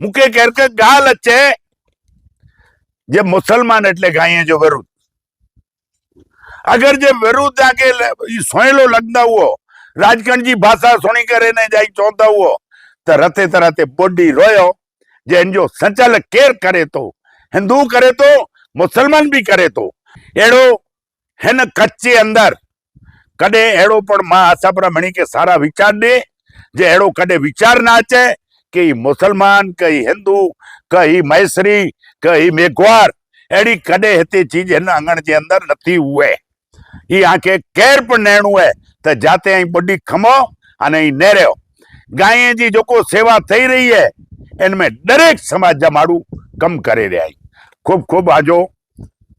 मुके कह के गाल अच्छे जे मुसलमान एटले गाये जो विरुद्ध अगर जे विरुद्ध आके सोयलो लगता हुआ राजकरण जी भाषा सुनी करे ने जाई चौथा हुआ तो रते तरते बोडी रोयो जे जो संचालक केर करे तो हिंदू करे तो मुसलमान भी करे तो एड़ो हेन कच्चे अंदर कदे एड़ो पण मां आशापुरा मणी के सारा विचार दे जे एड़ो कदे विचार ना अचे कि मुसलमान कई हिंदू कई मैसरी कई मेघवार एड़ी कदे हिते चीज हिन आंगण जे अंदर नथी हुए ई आके केर पण नेणु है त जाते आई बड़ी खमो अने ई नेरयो गाये जी जोको सेवा थई रही है इनमें दरेक समाज जा माड़ू कम करे रहा है। खूब खूब आजो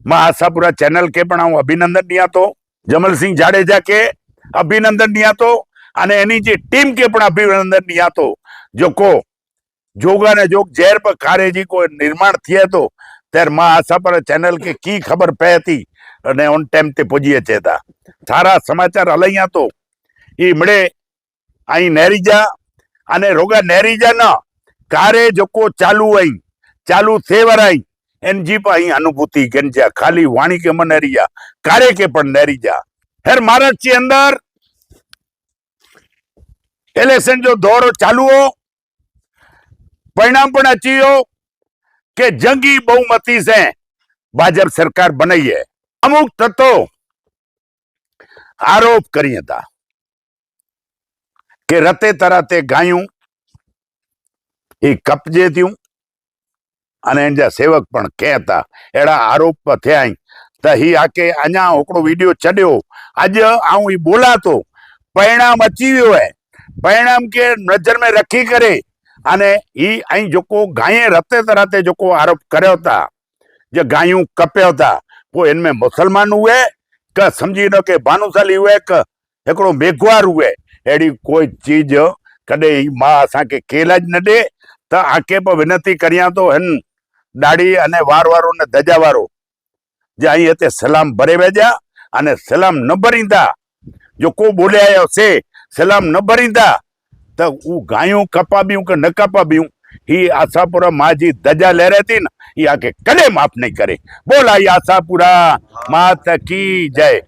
मां आशापुरा चैनल के पण हूँ अभिनंदन दिया तो जमल सिंह जाडेजा के अभिनंदन दिया तो अने एनी जी टीम के पण अभिनंदन दिया तो जोको जोगा ने जोग जहर पर कारे जी को निर्माण थिए तो त्यार मां आशापुरा चैनल के की खबर पे थी अने ऑन टाइम ते पुजी अचे था सारा समाचार हलैया तो ई मळे आई नेरीजा अने रोगा नेरीजा ना कारे जोको चालू आई चालू थेवर आई एन जी पाई अनुभूति गंजा खाली वाणी के मन नेरीजा कारे के पण नेरीजा हर महाराष्ट्र के अंदर इलेक्शन जो दौर चालू हो परिणाम पण अची हो के जंगी बहुमती से भाजप सरकार बनाई है। अमुक तत्व आरोप करिए था के रते तराते गायूं कपजे थी अने एन जा सेवक पण कहता एड़ा आरोप थे त ही आके अञा हिकिड़ो वीडियो छॾियो अॼु आऊं ही बोला तो परिणाम अची वियो है परिणाम के नजर में रखी करे अने ही आई जोको गाये रते तराते जोको आरोप कर्यो था जो गायूं कपियो था वो इनमें मुसलमान हुए का समझी लो के भानुशाली हुए का एकड़ो मेघवार हुए एड़ी कोई चीज कदे मां असा के केलाज न दे त आके पर विनती करिया तो हन दाढ़ी अने वार वारो ने दजा वारो जाई हते सलाम भरे वेजा अने सलाम न भरींदा जो को बोले आयो से सलाम न भरींदा त ऊ गायूं कपाबियूं के न कपाबियूं ही आशापुरा माँ जी दजा ले रही थी ना ये आके कदे माफ नहीं करे। बोला आशापुरा मात की जय।